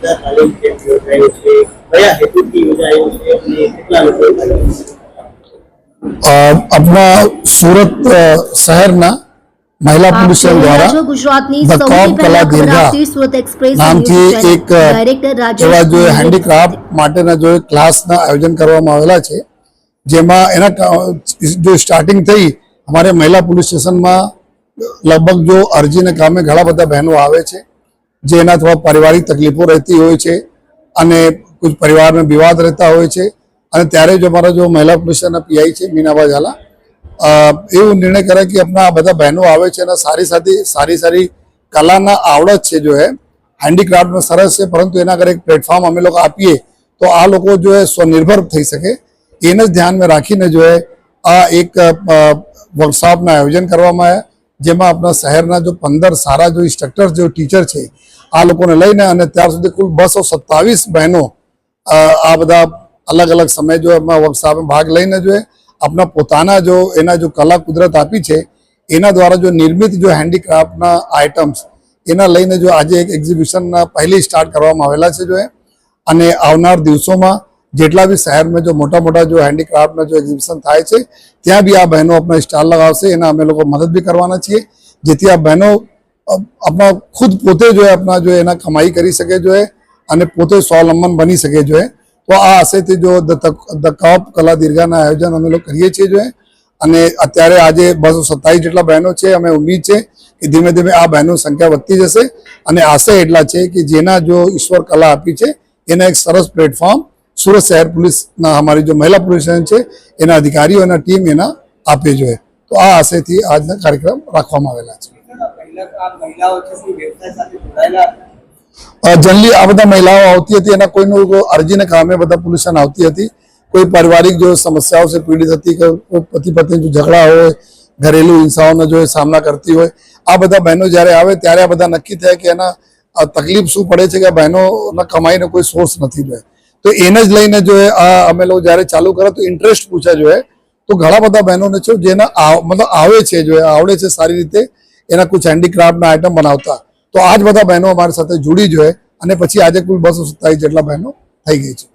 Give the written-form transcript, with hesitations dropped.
જિલ્લા તાલીમ કેમ્પ યોજાયો છે, કયા હેતુથી યોજાયો છે અને કેટલા લોકો अपना सूरत शहरना महिला पुलिस द्वारा द कॉप कला दीर्घा નામથી એક એવા જો હેન્ડીક્રાફ્ટ માટેના જો ક્લાસના આયોજન કરવામાં આવેલા છે, જેમાં એના જો સ્ટાર્ટિંગ થઈ અમારે મહિલા પોલીસ સ્ટેશનમાં લગભગ જો અરજીને કામે ઘણા બધા બહેનો આવે છે, જેના થોડા પારિવારિક તકલીફો રહેતી હોય છે અને કુછ પરિવારમાં વિવાદ રહેતા હોય છે, અને ત્યારે જો અમારા જો મહિલા પુલિસ સ્ટેશનના પીઆઈ છે મીનાબા ઝાલા એવું નિર્ણય કરે કે આપણા આ બધા બહેનો આવે છે અને સારી કલાના આવડત છે જો હે હેન્ડીક્રાફ્ટમાં સરસ છે, પરંતુ એના અગર એક પ્લેટફોર્મ અમે લોકો આપીએ તો આ લોકો જો હે સ્વનિર્ભર થઈ શકે, એને જ ધ્યાનમાં રાખીને જો હે આ એક વર્કશોપના આયોજન કરવામાં આવ્યા, જેમાં આપણા શહેરના જો 15 સારા જો ઇન્સ્ટ્રક્ટર જો ટીચર છે આ લોકોને લઈને અને ત્યાર સુધી કુલ 227 બહેનો આ બધા अलग अलग समय जो अपना वर्कशॉप में भाग लेने जो है अपना पोताना जो एना जो कला कुदरत आपी है एना द्वारा जो निर्मित जो हैंडीक्राफ्टना आइटम्स एना लईने जो आज एक एग्जीबिशन पहले स्टार्ट करवामां आवेला छे जो है, અને આવનાર દિવસોમાં જેટલા બી શહેરમાં જો મોટા મોટા જો હેન્ડીક્રાફ્ટના જો એક્ઝિબિશન થાય છે ત્યાં બી આ બહેનો આપણા સ્ટોલ લગાવશે, એના અમે લોકો મદદ બી કરવાના છીએ, જેથી આ બહેનો આપણા ખુદ પોતે જો આપણા જો એના કમાઈ કરી શકે જો અને પોતે સ્વાવલંબન બની શકે જો. તો આ આશયથી જો દ કપ કલા દીર્ઘાના આયોજન અમે લોકો કરીએ છીએ જો, અને અત્યારે આજે 227 જેટલા બહેનો છે. અમે ઉમ્મીદ છે કે ધીમે ધીમે આ બહેનોની સંખ્યા વધતી જશે, અને આશય એટલા છે કે જેના જો ઈશ્વર કલા આપી છે એના એક સરસ પ્લેટફોર્મ સુરત શહેર પોલીસના અમારી જો મહિલા પોલીસ સ્ટેશન છે એના અધિકારીઓ અને ટીમ એના આપે જોઈએ. તો આ આશયથી આજના કાર્યક્રમ રાખવામાં આવેલા છે. જનરલી આ બધા મહિલાઓ આવતી હતી, એના કોઈનું અરજીને કામે બધા પોલીસ સ્ટેશન આવતી હતી, કોઈ પારિવારિક જો સમસ્યાઓ से પીડિત હતી, કોઈ પતિ પત્ની જો ઝઘડા હોય, ઘરેલુ હિંસાઓનો જો સામના કરતી હોય, આ બધા બહેનો જ્યારે આવે ત્યારે આ બધા નક્કી થાય કે એના તકલીફ શું પડે છે કે બહેનોના કમાઈને કોઈ સોર્સ નથી જો, તો એને જ લઈને જો આ અમે લોકો જ્યારે ચાલુ કરે તો ઇન્ટરેસ્ટ પૂછે જો, તો ઘણા બધા બહેનોને છે જેના મતલબ આવે છે જો આવડે છે સારી રીતે એના કુછ હેન્ડીક્રાફ્ટના આઈટમ બનાવતા, તો આ જ બધા બહેનો અમારી સાથે જોડી જોઈએ, અને પછી આજે કુલ 227 જેટલા બહેનો થઈ ગઈ છે.